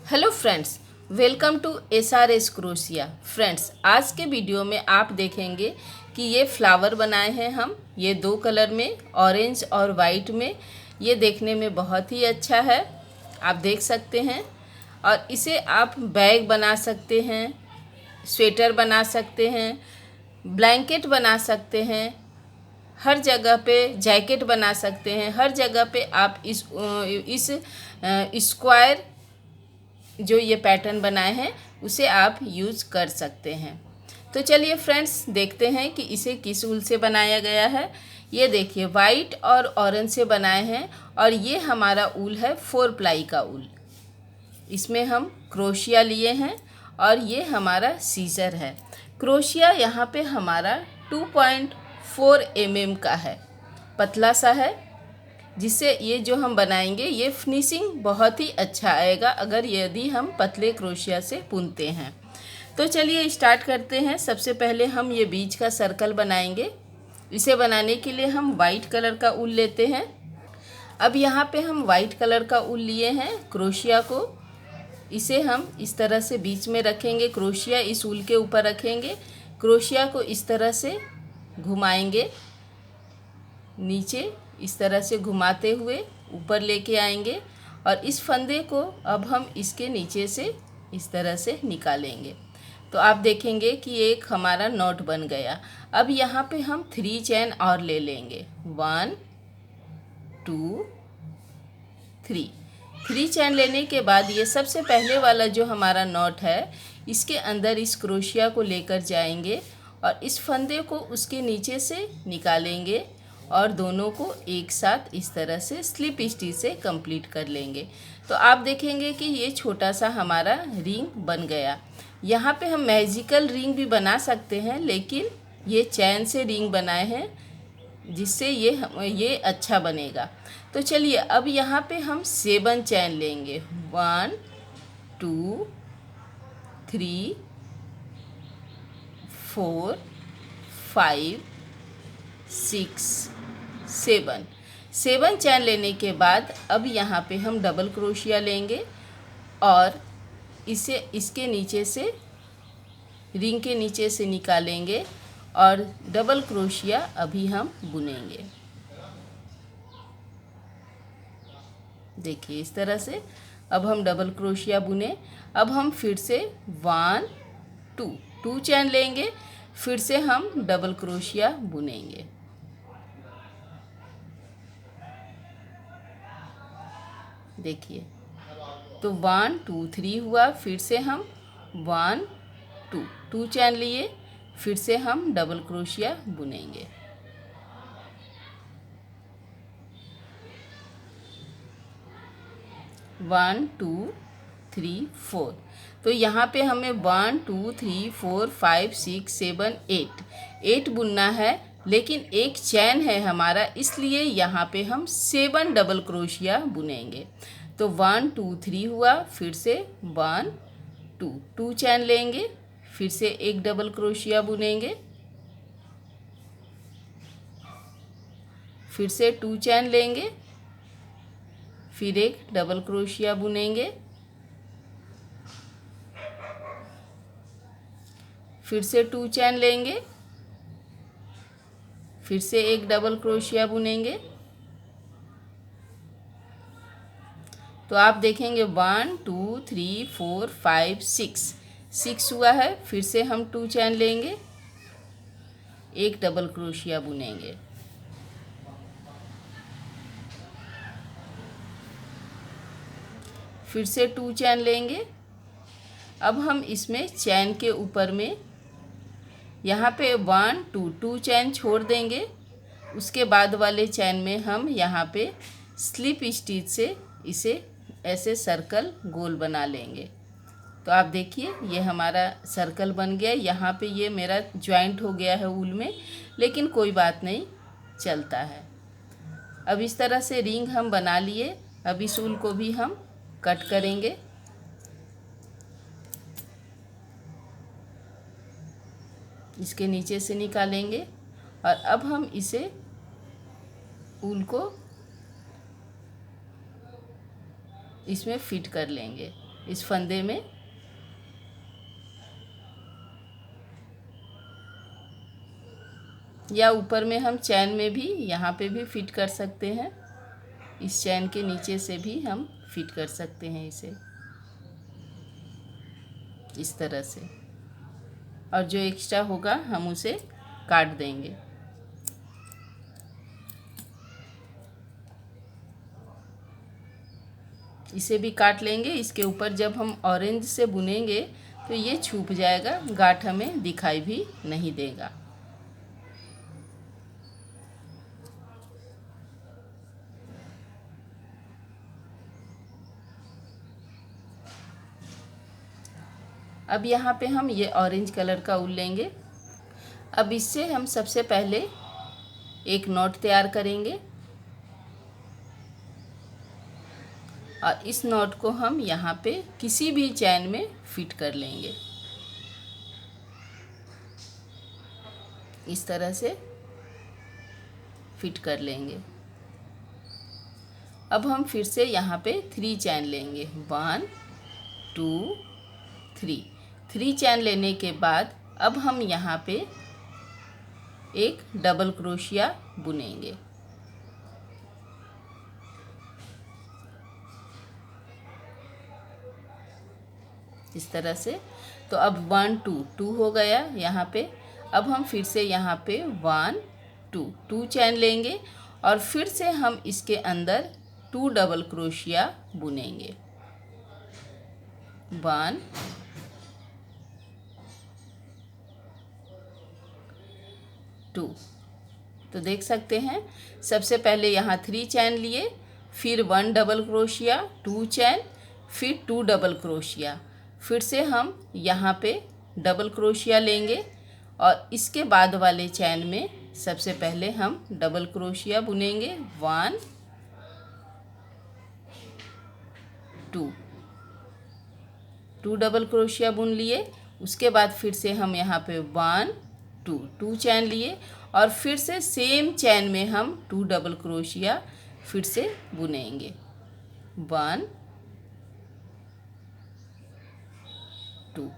Hello friends, welcome to SRS crochet. Friends, आज के video में आप देखेंगे कि ये फ्लावर बनाए हैं हम, ये दो कलर में, ऑरेंज और वाइट में। ये देखने में बहुत ही अच्छा है, आप देख सकते हैं। और इसे आप बैग बना सकते हैं, स्वेटर बना सकते हैं, ब्लैंकेट बना सकते हैं, हर जगह पे जैकेट बना सकते हैं। हर जगह पे आप इस स्क्वायर जो ये पैटर्न बनाए हैं उसे आप यूज़ कर सकते हैं। तो चलिए फ्रेंड्स, देखते हैं कि इसे किस ऊल से बनाया गया है। ये देखिए, वाइट और ऑरेंज से बनाए हैं और ये हमारा ऊल है 4 प्लाई का ऊल। इसमें हम क्रोशिया लिए हैं और ये हमारा सीजर है। क्रोशिया यहाँ पे हमारा 2.4 mm का है, पतला सा है, जिससे ये जो हम बनाएंगे ये फिनिशिंग बहुत ही अच्छा आएगा अगर यदि हम पतले क्रोशिया से बुनते हैं। तो चलिए स्टार्ट करते हैं। सबसे पहले हम ये बीच का सर्कल बनाएंगे। इसे बनाने के लिए हम वाइट कलर का ऊल लेते हैं। अब यहाँ पे हम वाइट कलर का ऊल लिए हैं क्रोशिया को। इसे हम इस तरह से बीच में रखेंगे, क्रोशिया इस ऊल के ऊपर रखेंगे, क्रोशिया को इस तरह से घुमाएंगे, नीचे इस तरह से घुमाते हुए ऊपर लेके आएंगे और इस फंदे को अब हम इसके नीचे से इस तरह से निकालेंगे। तो आप देखेंगे कि एक हमारा नॉट बन गया। अब यहाँ पे हम 3 चैन और ले लेंगे, 1 2 3 चैन लेने के बाद ये सबसे पहले वाला जो हमारा नॉट है इसके अंदर इस क्रोशिया को लेकर जाएंगे और इस फंदे को उसके नीचे से निकालेंगे और दोनों को एक साथ इस तरह से स्लिप स्टिच से कंप्लीट कर लेंगे। तो आप देखेंगे कि ये छोटा सा हमारा रिंग बन गया। यहाँ पे हम मैजिकल रिंग भी बना सकते हैं, लेकिन ये चैन से रिंग बनाए हैं जिससे ये अच्छा बनेगा। तो चलिए अब यहाँ पे हम 7 चैन लेंगे, 1 2 3 4 5 6 7 चैन लेने के बाद अब यहाँ पे हम डबल क्रोशिया लेंगे और इसे इसके नीचे से, रिंग के नीचे से निकालेंगे और डबल क्रोशिया अभी हम बुनेंगे। देखिए इस तरह से अब हम डबल क्रोशिया बुने। अब हम फिर से 1 2 चैन लेंगे, फिर से हम डबल क्रोशिया बुनेंगे। देखिए, तो 1 2 3 हुआ, फिर से हम 1 2 चैन लिए, फिर से हम डबल क्रोशिया बुनेंगे। One two three four. तो यहाँ पे हमें 1 2 3 4 5 6 7 8 बुनना है, लेकिन एक चैन है हमारा, इसलिए यहाँ पे हम 7 डबल क्रोशिया बुनेंगे। तो 1 2 3 हुआ, फिर से 1 2 चैन लेंगे, फिर से एक डबल क्रोशिया बुनेंगे, फिर से 2 चैन लेंगे, फिर एक डबल क्रोशिया बुनेंगे, फिर से 2 चैन लेंगे, फिर से एक डबल क्रोशिया बुनेंगे। तो आप देखेंगे 1 2 3 4 5 6 हुआ है, फिर से हम 2 चैन लेंगे, एक डबल क्रोशिया बुनेंगे, फिर से 2 चैन लेंगे। अब हम इसमें चैन के ऊपर में यहाँ पे 1 2 चैन छोड़ देंगे, उसके बाद वाले चैन में हम यहाँ पे स्लिप स्टिच से इसे ऐसे सर्कल गोल बना लेंगे। तो आप देखिए ये हमारा सर्कल बन गया। यहाँ पे ये मेरा जॉइंट हो गया है ऊल में, लेकिन कोई बात नहीं, चलता है। अब इस तरह से रिंग हम बना लिए। अब इस ऊल को भी हम कट करेंगे। इसके नीचे से निकालेंगे और अब हम इसे ऊल को इसमें फिट कर लेंगे। इस फंदे में। या ऊपर में हम चैन में भी यहाँ पे भी फिट कर सकते हैं, इस चैन के नीचे से भी हम फिट कर सकते हैं इसे इस तरह से। और जो एक्स्ट्रा होगा हम उसे काट देंगे। इसे भी काट लेंगे। इसके ऊपर जब हम ऑरेंज से बुनेंगे तो ये छुप जाएगा, गांठ हमें दिखाई भी नहीं देगा। अब यहाँ पे हम ये ऑरेंज कलर का ऊन लेंगे। अब इससे हम सबसे पहले एक नॉट तैयार करेंगे और इस नॉट को हम यहाँ पे किसी भी चैन में फिट कर लेंगे, इस तरह से फिट कर लेंगे। अब हम फिर से यहाँ पे 3 चैन लेंगे, 1 2 3 चैन लेने के बाद अब हम यहाँ पे एक डबल क्रोशिया बुनेंगे। इस तरह से। तो अब 1 2 हो गया यहाँ पे। अब हम फिर से यहाँ पे 1 2 चैन लेंगे और फिर से हम इसके अंदर 2 डबल क्रोशिया बुनेंगे, 1 2। तो देख सकते हैं सबसे पहले यहाँ 3 चैन लिए, फिर 1 डबल क्रोशिया, 2 चैन, फिर 2 डबल क्रोशिया। फिर से हम यहाँ पे डबल क्रोशिया लेंगे और इसके बाद वाले चैन में सबसे पहले हम डबल क्रोशिया बुनेंगे, 1 2 डबल क्रोशिया बुन लिए। उसके बाद फिर से हम यहाँ पे 1 2 चैन लिए और फिर से सेम चैन में हम 2 डबल क्रोशिया फिर से बुनेंगे, 1 2।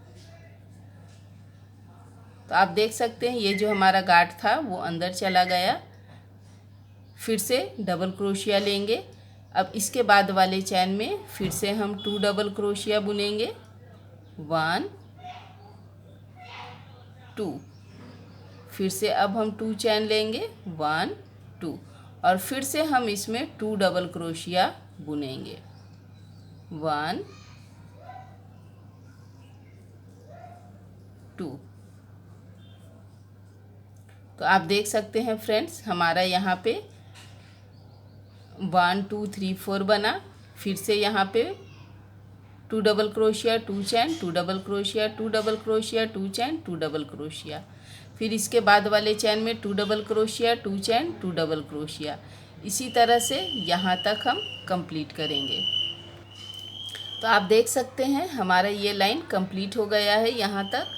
तो आप देख सकते हैं ये जो हमारा गांठ था वो अंदर चला गया। फिर से डबल क्रोशिया लेंगे। अब इसके बाद वाले चैन में फिर से हम 2 डबल क्रोशिया बुनेंगे, 1 2। फिर से अब हम 2 चैन लेंगे, 1 2 और फिर से हम इसमें 2 डबल क्रोशिया बुनेंगे, 1 2। तो आप देख सकते हैं फ्रेंड्स हमारा यहाँ पे 1 2 3 4 बना। फिर से यहाँ पे 2 डबल क्रोशिया, 2 चैन, 2 डबल क्रोशिया, 2 डबल क्रोशिया, 2 चैन, 2 डबल क्रोशिया। फिर इसके बाद वाले चैन में 2 डबल क्रोशिया, 2 चैन, 2 डबल क्रोशिया। इसी तरह से यहाँ तक हम कंप्लीट करेंगे। तो आप देख सकते हैं हमारा ये लाइन कंप्लीट हो गया है यहाँ तक।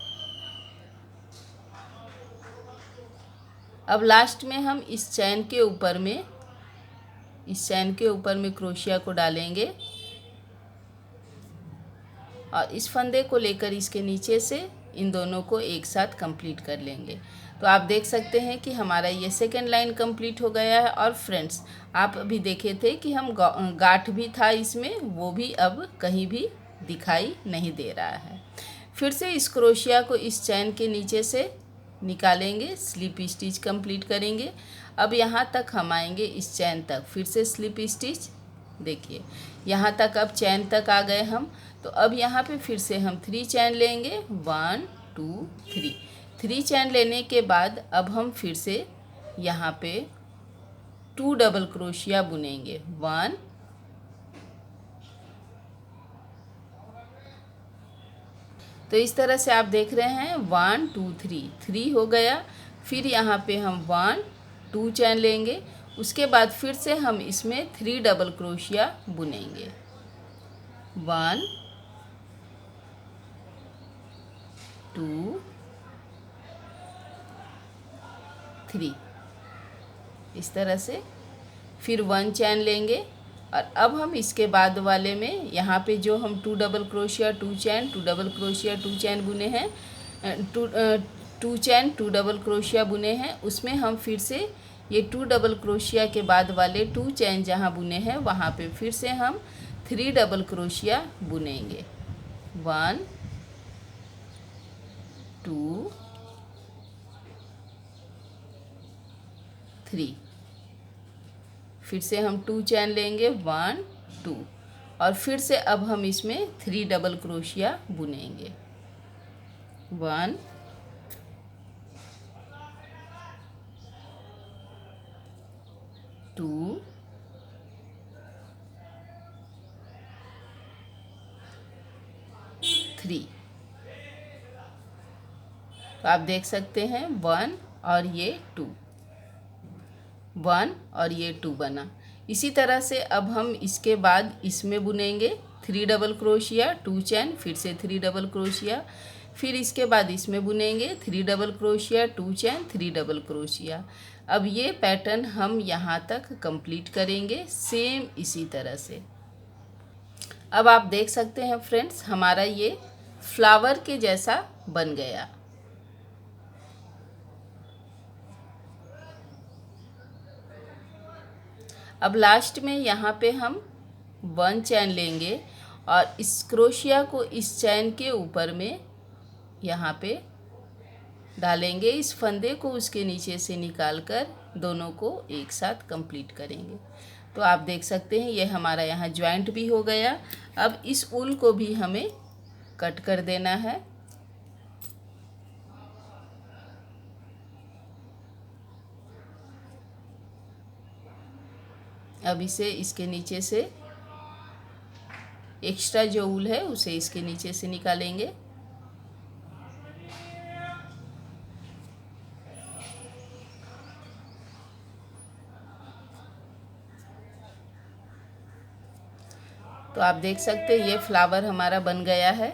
अब लास्ट में हम इस चैन के ऊपर में क्रोशिया को डालेंगे और इस फंदे को लेकर इसके नीचे से इन दोनों को एक साथ कंप्लीट कर लेंगे। तो आप देख सकते हैं कि हमारा ये सेकेंड लाइन कंप्लीट हो गया है। और फ्रेंड्स आप अभी देखे थे कि हम गांठ भी था इसमें, वो भी अब कहीं भी दिखाई नहीं दे रहा है। फिर से इस क्रोशिया को इस चैन के नीचे से निकालेंगे, स्लिप स्टिच कंप्लीट करेंगे। अब यहाँ तक हम आएंगे इस चैन तक, फिर से स्लिप स्टिच। देखिए यहाँ तक अब चैन तक आ गए हम। तो अब यहाँ पे फिर से हम 3 चैन लेंगे, 1 2 3 चैन लेने के बाद अब हम फिर से यहाँ पे 2 डबल क्रोशिया बुनेंगे, 1 तो इस तरह से आप देख रहे हैं 1 2 3 हो गया। फिर यहाँ पे हम 1 2 चैन लेंगे। उसके बाद फिर से हम इसमें 3 डबल क्रोशिया बुनेंगे, 1 2 3 इस तरह से। फिर 1 चैन लेंगे और अब हम इसके बाद वाले में यहाँ पे जो हम 2 डबल क्रोशिया 2 चैन 2 डबल क्रोशिया 2 चैन बुने हैं, 2 चैन 2 डबल क्रोशिया बुने हैं, उसमें हम फिर से ये 2 डबल क्रोशिया के बाद वाले 2 चैन जहाँ बुने हैं वहाँ पे फिर से हम 3 डबल क्रोशिया बुनेंगे। 1 2 3, फिर से हम 2 चैन लेंगे 1 2, और फिर से अब हम इसमें 3 डबल क्रोशिया बुनेंगे। 1 2 3। तो आप देख सकते हैं 1 और ये 2, 1 और ये 2 बना। इसी तरह से अब हम इसके बाद इसमें बुनेंगे 3 डबल क्रोशिया 2 चैन, फिर से 3 डबल क्रोशिया, फिर इसके बाद इसमें बुनेंगे 3 डबल क्रोशिया 2 चैन 3 डबल क्रोशिया। अब ये पैटर्न हम यहाँ तक कंप्लीट करेंगे सेम इसी तरह से। अब आप देख सकते हैं फ्रेंड्स, हमारा ये फ्लावर के जैसा बन गया। अब लास्ट में यहाँ पे हम 1 चैन लेंगे और इस क्रोशिया को इस चैन के ऊपर में यहाँ पे डालेंगे, इस फंदे को उसके नीचे से निकालकर दोनों को एक साथ कंप्लीट करेंगे। तो आप देख सकते हैं ये हमारा यहाँ ज्वाइंट भी हो गया। अब इस ऊल को भी हमें कट कर देना है। अब इसे इसके नीचे से एक्स्ट्रा जो ऊल है उसे इसके नीचे से निकालेंगे। तो आप देख सकते हैं ये फ्लावर हमारा बन गया है।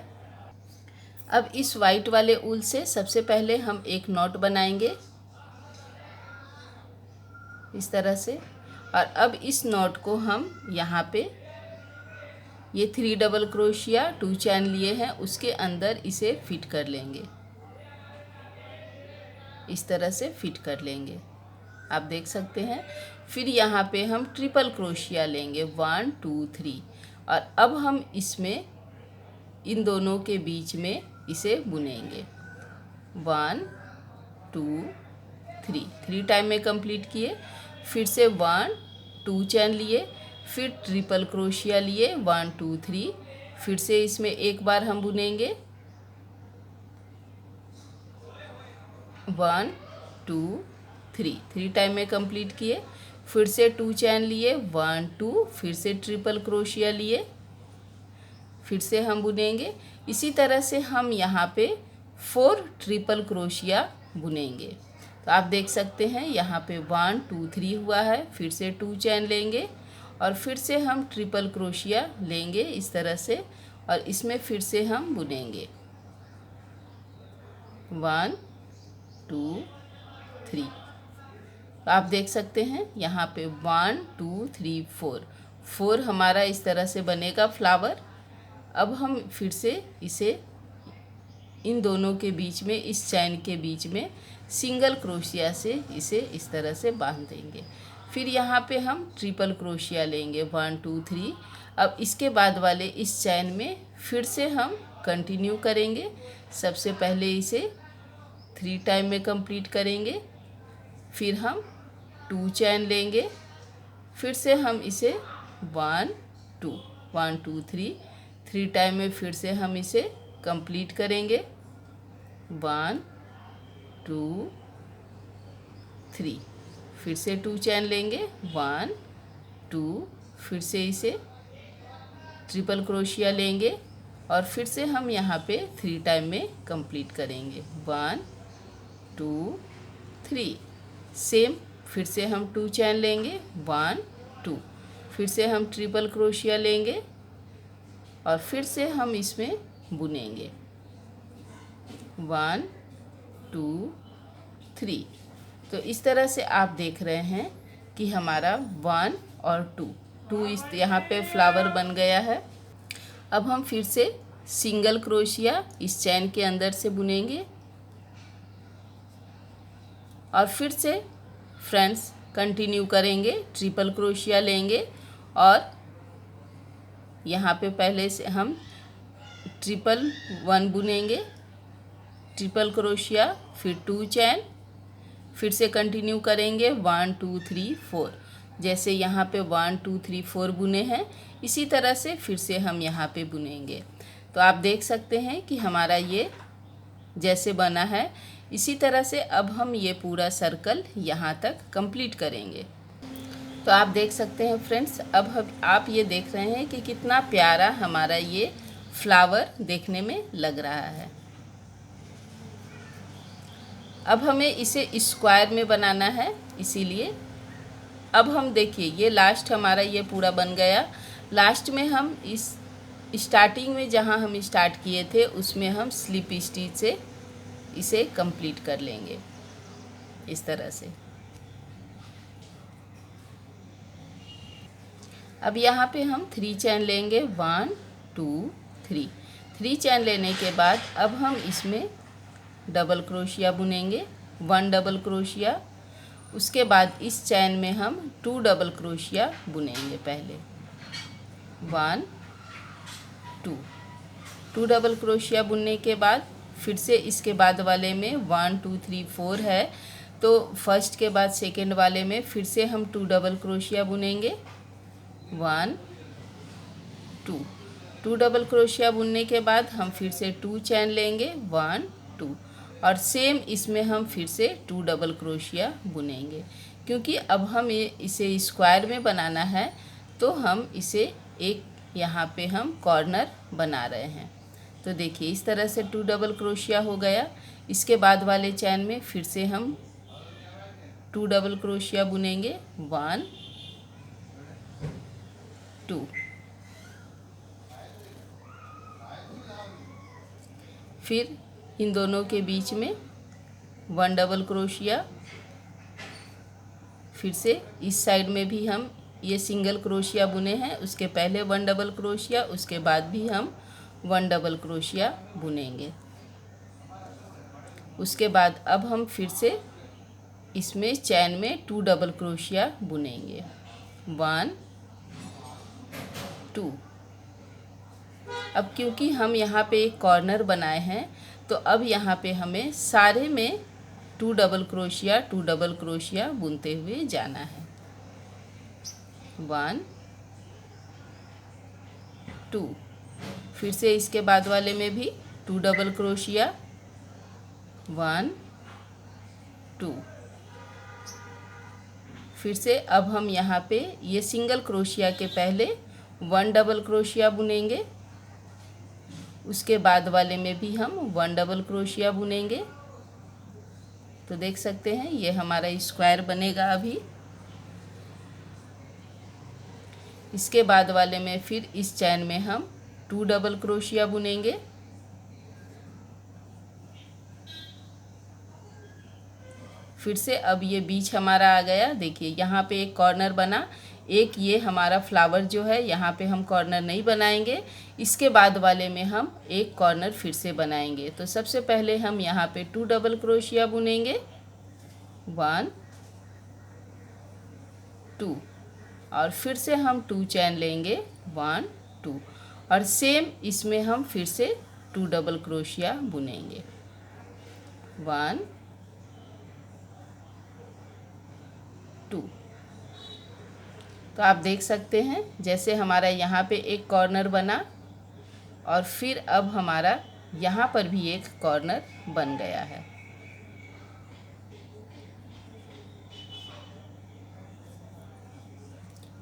अब इस वाइट वाले ऊल से सबसे पहले हम एक नॉट बनाएंगे इस तरह से, और अब इस नॉट को हम यहाँ पे ये 3 डबल क्रोशिया 2 चैन लिए हैं उसके अंदर इसे फिट कर लेंगे, इस तरह से फिट कर लेंगे। आप देख सकते हैं। फिर यहाँ पे हम ट्रिपल क्रोशिया लेंगे 1 2 3, और अब हम इसमें इन दोनों के बीच में इसे बुनेंगे 1 2 3 टाइम में कंप्लीट किए। फिर से 1 2 चैन लिए, फिर ट्रिपल क्रोशिया लिए 1 2 3, फिर से इसमें एक बार हम बुनेंगे 1 2 3 टाइम में कंप्लीट किए। फिर से 2 चैन लिए 1 2, फिर से ट्रिपल क्रोशिया लिए, फिर से हम बुनेंगे। इसी तरह से हम यहाँ पे 4 ट्रिपल क्रोशिया बुनेंगे। तो आप देख सकते हैं यहाँ पे 1 2 3 हुआ है, फिर से 2 चैन लेंगे और फिर से हम ट्रिपल क्रोशिया लेंगे इस तरह से, और इसमें फिर से हम बुनेंगे 1 2 3। तो आप देख सकते हैं यहाँ पे 1 2 3 4 हमारा इस तरह से बनेगा फ्लावर। अब हम फिर से इसे इन दोनों के बीच में, इस चैन के बीच में सिंगल क्रोशिया से इसे इस तरह से बांध देंगे। फिर यहाँ पे हम ट्रिपल क्रोशिया लेंगे 1 2 3। अब इसके बाद वाले इस चैन में फिर से हम कंटिन्यू करेंगे। सबसे पहले इसे 3 टाइम में कंप्लीट करेंगे, फिर हम 2 चैन लेंगे, फिर से हम इसे 1 2 3 टाइम में फिर से हम इसे कंप्लीट करेंगे 1 2 3, फिर से 2 चैन लेंगे 1 2, फिर से इसे ट्रिपल क्रोशिया लेंगे और फिर से हम यहाँ पे 3 टाइम में कंप्लीट करेंगे 1 2 3। सेम फिर से हम 2 चैन लेंगे 1 2, फिर से हम ट्रिपल क्रोशिया लेंगे और फिर से हम इसमें बुनेंगे 1 2 3। तो इस तरह से आप देख रहे हैं कि हमारा 1 और 2 2 इस यहाँ पे फ्लावर बन गया है। अब हम फिर से सिंगल क्रोशिया इस चैन के अंदर से बुनेंगे और फिर से फ्रेंड्स कंटिन्यू करेंगे। ट्रिपल क्रोशिया लेंगे और यहाँ पे पहले से हम ट्रिपल 1 बुनेंगे, ट्रिपल क्रोशिया, फिर 2 चैन, फिर से कंटिन्यू करेंगे 1 2 3 4। जैसे यहाँ पे 1 2 3 4 बुने हैं, इसी तरह से फिर से हम यहाँ पे बुनेंगे। तो आप देख सकते हैं कि हमारा ये जैसे बना है, इसी तरह से अब हम ये पूरा सर्कल यहाँ तक कंप्लीट करेंगे। तो आप देख सकते हैं फ्रेंड्स, अब आप ये देख रहे हैं कि कितना प्यारा हमारा ये फ्लावर देखने में लग रहा है। अब हमें इसे स्क्वायर में बनाना है, इसीलिए अब हम देखिए ये लास्ट हमारा ये पूरा बन गया। लास्ट में हम इस स्टार्टिंग में जहाँ हम स्टार्ट किए थे उसमें हम स्लिप स्टिच से इसे कंप्लीट कर लेंगे इस तरह से। अब यहाँ पे हम 3 चैन लेंगे, 1 2 3। 3 चैन लेने के बाद अब हम इसमें डबल क्रोशिया बुनेंगे, 1 डबल क्रोशिया। उसके बाद इस चैन में हम 2 डबल क्रोशिया बुनेंगे। पहले 1 2 डबल क्रोशिया बुनने के बाद फिर से इसके बाद वाले में 1 2 3 4 है, तो फर्स्ट के बाद सेकेंड वाले में फिर से हम 2 डबल क्रोशिया बुनेंगे, 1 2 डबल क्रोशिया बुनने के बाद हम फिर से 2 चैन लेंगे, 1 2, और सेम इसमें हम फिर से 2 डबल क्रोशिया बुनेंगे। क्योंकि अब हम इसे स्क्वायर में बनाना है, तो हम इसे एक यहाँ पे हम कॉर्नर बना रहे हैं। तो देखिए इस तरह से 2 डबल क्रोशिया हो गया। इसके बाद वाले चैन में फिर से हम 2 डबल क्रोशिया बुनेंगे, 1 2। फिर इन दोनों के बीच में 1 डबल क्रोशिया। फिर से इस साइड में भी हम ये सिंगल क्रोशिया बुने हैं, उसके पहले 1 डबल क्रोशिया, उसके बाद भी हम 1 डबल क्रोशिया बुनेंगे। उसके बाद अब हम फिर से इसमें चैन में 2 डबल क्रोशिया बुनेंगे, 1 2। अब क्योंकि हम यहाँ पे एक कॉर्नर बनाए हैं, तो अब यहाँ पे हमें सारे में 2 डबल क्रोशिया बुनते हुए जाना है, 1 2। फिर से इसके बाद वाले में भी 2 डबल क्रोशिया, 1 2। फिर से अब हम यहाँ पे ये सिंगल क्रोशिया के पहले 1 डबल क्रोशिया बुनेंगे, उसके बाद वाले में भी हम 1 डबल क्रोशिया बुनेंगे। तो देख सकते हैं ये हमारा स्क्वायर बनेगा अभी। इसके बाद वाले में फिर इस चैन में हम 2 डबल क्रोशिया बुनेंगे, फिर से अब ये बीच हमारा आ गया। देखिए यहाँ पे एक कॉर्नर बना, एक ये हमारा फ्लावर जो है यहाँ पे हम कॉर्नर नहीं बनाएंगे, इसके बाद वाले में हम एक कॉर्नर फिर से बनाएंगे। तो सबसे पहले हम यहाँ पे 2 डबल क्रोशिया बुनेंगे, 1 2, और फिर से हम 2 चैन लेंगे, 1 2, और सेम इसमें हम फिर से 2 डबल क्रोशिया बुनेंगे, 1 2। तो आप देख सकते हैं जैसे हमारा यहाँ पे एक कॉर्नर बना और फिर अब हमारा यहाँ पर भी एक कॉर्नर बन गया है।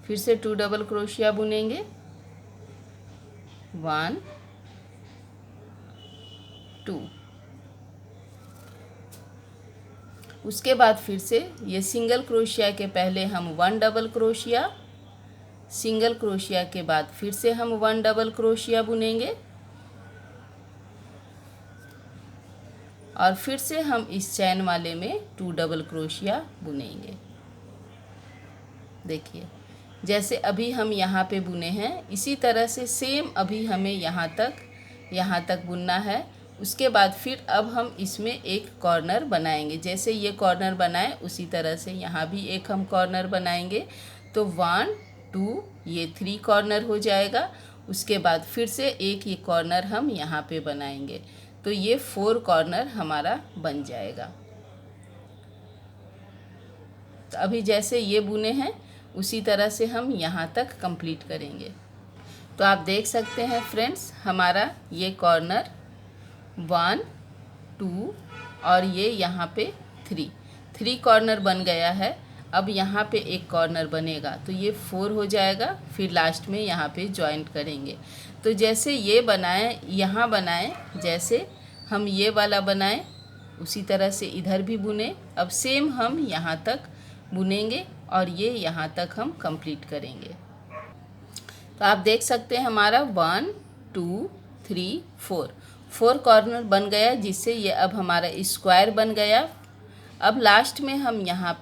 फिर से 2 डबल क्रोशिया बुनेंगे, 1 2। उसके बाद फिर से ये सिंगल क्रोशिया के पहले हम 1 डबल क्रोशिया, सिंगल क्रोशिया के बाद फिर से हम 1 डबल क्रोशिया बुनेंगे, और फिर से हम इस चैन वाले में 2 डबल क्रोशिया बुनेंगे। देखिए जैसे अभी हम यहाँ पे बुने हैं, इसी तरह से सेम अभी हमें यहाँ तक बुनना है। उसके बाद फिर अब हम इसमें एक कॉर्नर बनाएंगे। जैसे ये कॉर्नर बनाए उसी तरह से यहाँ भी एक हम कॉर्नर बनाएंगे। तो 1 2 ये 3 कॉर्नर हो जाएगा। उसके बाद फिर से एक ये कॉर्नर हम यहाँ पे बनाएंगे, तो ये 4 कॉर्नर हमारा बन जाएगा। तो अभी जैसे ये बुने हैं उसी तरह से हम यहाँ तक कंप्लीट करेंगे। तो आप देख सकते हैं फ्रेंड्स, हमारा ये कॉर्नर 1 2 और ये यहाँ पे 3 कॉर्नर बन गया है। अब यहाँ पे एक कॉर्नर बनेगा तो ये 4 हो जाएगा। फिर लास्ट में यहाँ पे जॉइंट करेंगे। तो जैसे ये बनाएं, यहाँ बनाएं, जैसे हम ये वाला बनाएं उसी तरह से इधर भी बुने। अब सेम हम यहाँ तक बुनेंगे और ये यहाँ तक हम कंप्लीट करेंगे। तो आप देख सकते हैं हमारा 1 2 3 4 कॉर्नर बन गया, जिससे ये अब हमारा स्क्वायर बन गया। अब लास्ट में हम यहाँ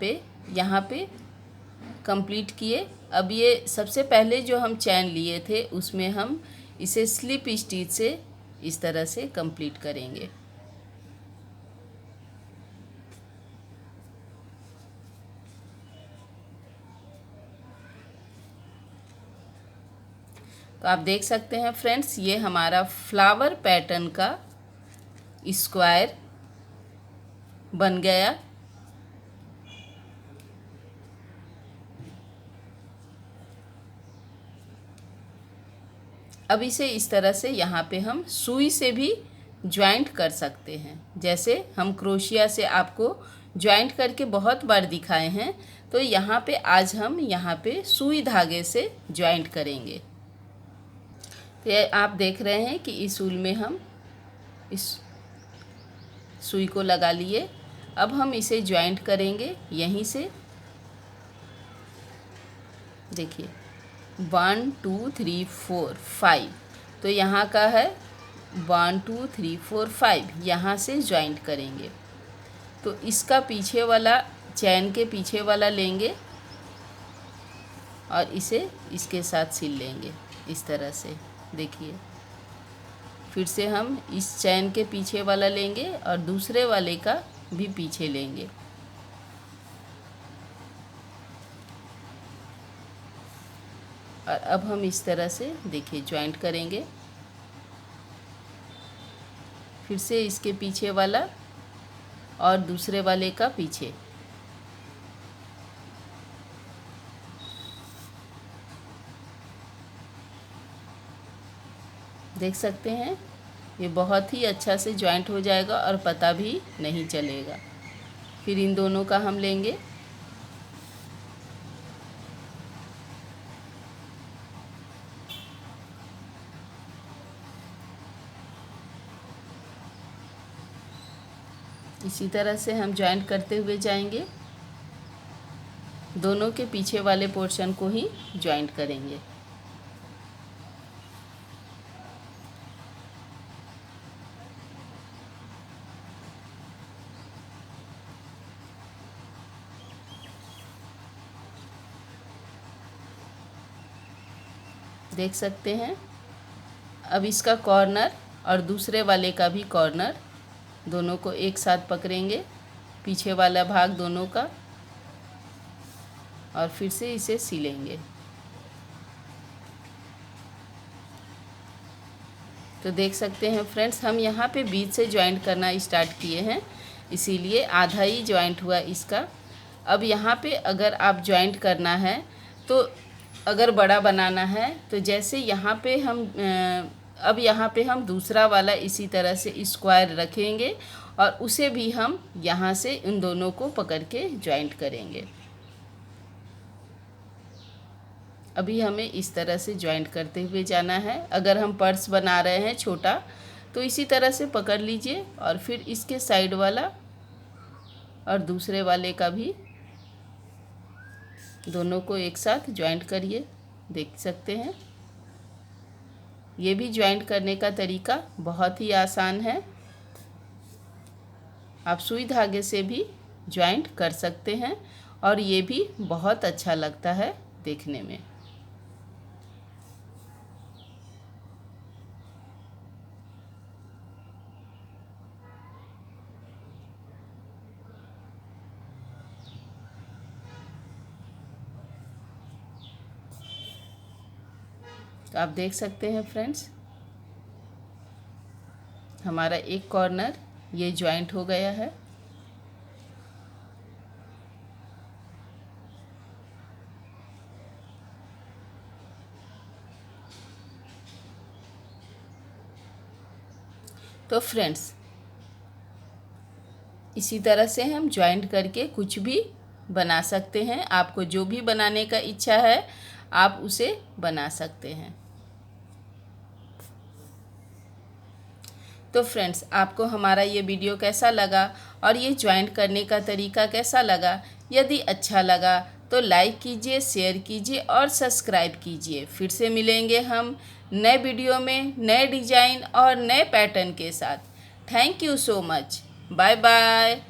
पे कंप्लीट किए। अब ये सबसे पहले जो हम चैन लिए थे उसमें हम इसे स्लिप स्टिच से इस तरह से कंप्लीट करेंगे। तो आप देख सकते हैं फ्रेंड्स, ये हमारा फ्लावर पैटर्न का स्क्वायर बन गया। अब इसे इस तरह से यहाँ पे हम सुई से भी ज्वाइंट कर सकते हैं। जैसे हम क्रोशिया से आपको ज्वाइंट करके बहुत बार दिखाए हैं, तो यहाँ पे आज हम यहाँ पे सुई धागे से ज्वाइंट करेंगे। तो ये आप देख रहे हैं कि इस ऊल में हम इस सुई को लगा लिए। अब हम इसे ज्वाइंट करेंगे यहीं से। देखिए 1 2 3 4 5, तो यहाँ का है 1 2 3 4 5, यहाँ से ज्वाइंट करेंगे। तो इसका पीछे वाला, चैन के पीछे वाला लेंगे और इसे इसके साथ सिल लेंगे इस तरह से। देखिए फिर से हम इस चैन के पीछे वाला लेंगे और दूसरे वाले का भी पीछे लेंगे। और अब हम इस तरह से देखिए ज्वाइंट करेंगे। फिर से इसके पीछे वाला और दूसरे वाले का पीछे। देख सकते हैं ये बहुत ही अच्छा से ज्वाइंट हो जाएगा और पता भी नहीं चलेगा। फिर इन दोनों का हम लेंगे। इसी तरह से हम ज्वाइंट करते हुए जाएंगे। दोनों के पीछे वाले पोर्शन को ही ज्वाइंट करेंगे। देख सकते हैं। अब इसका कॉर्नर और दूसरे वाले का भी कॉर्नर, दोनों को एक साथ पकड़ेंगे, पीछे वाला भाग दोनों का, और फिर से इसे सिलेंगे। तो देख सकते हैं फ्रेंड्स, हम यहाँ पे बीच से ज्वाइंट करना स्टार्ट किए हैं, इसीलिए आधा ही ज्वाइंट हुआ इसका। अब यहाँ पे अगर आप ज्वाइंट करना है, तो अगर बड़ा बनाना है तो जैसे यहाँ पे हम अब यहाँ पे हम दूसरा वाला इसी तरह से स्क्वायर रखेंगे और उसे भी हम यहाँ से इन दोनों को पकड़ के ज्वाइंट करेंगे। अभी हमें इस तरह से ज्वाइंट करते हुए जाना है। अगर हम पर्स बना रहे हैं छोटा, तो इसी तरह से पकड़ लीजिए और फिर इसके साइड वाला और दूसरे वाले का भी दोनों को एक साथ ज्वाइंट करिए। देख सकते हैं ये भी ज्वाइंट करने का तरीका बहुत ही आसान है। आप सुई धागे से भी ज्वाइंट कर सकते हैं और ये भी बहुत अच्छा लगता है देखने में। तो आप देख सकते हैं फ्रेंड्स, हमारा एक कॉर्नर ये जॉइंट हो गया है। तो फ्रेंड्स, इसी तरह से हम जॉइंट करके कुछ भी बना सकते हैं। आपको जो भी बनाने का इच्छा है आप उसे बना सकते हैं। तो फ्रेंड्स, आपको हमारा ये वीडियो कैसा लगा और ये जॉइंट करने का तरीका कैसा लगा? यदि अच्छा लगा तो लाइक कीजिए, शेयर कीजिए और सब्सक्राइब कीजिए। फिर से मिलेंगे हम नए वीडियो में नए डिज़ाइन और नए पैटर्न के साथ। Thank you so much. Bye bye.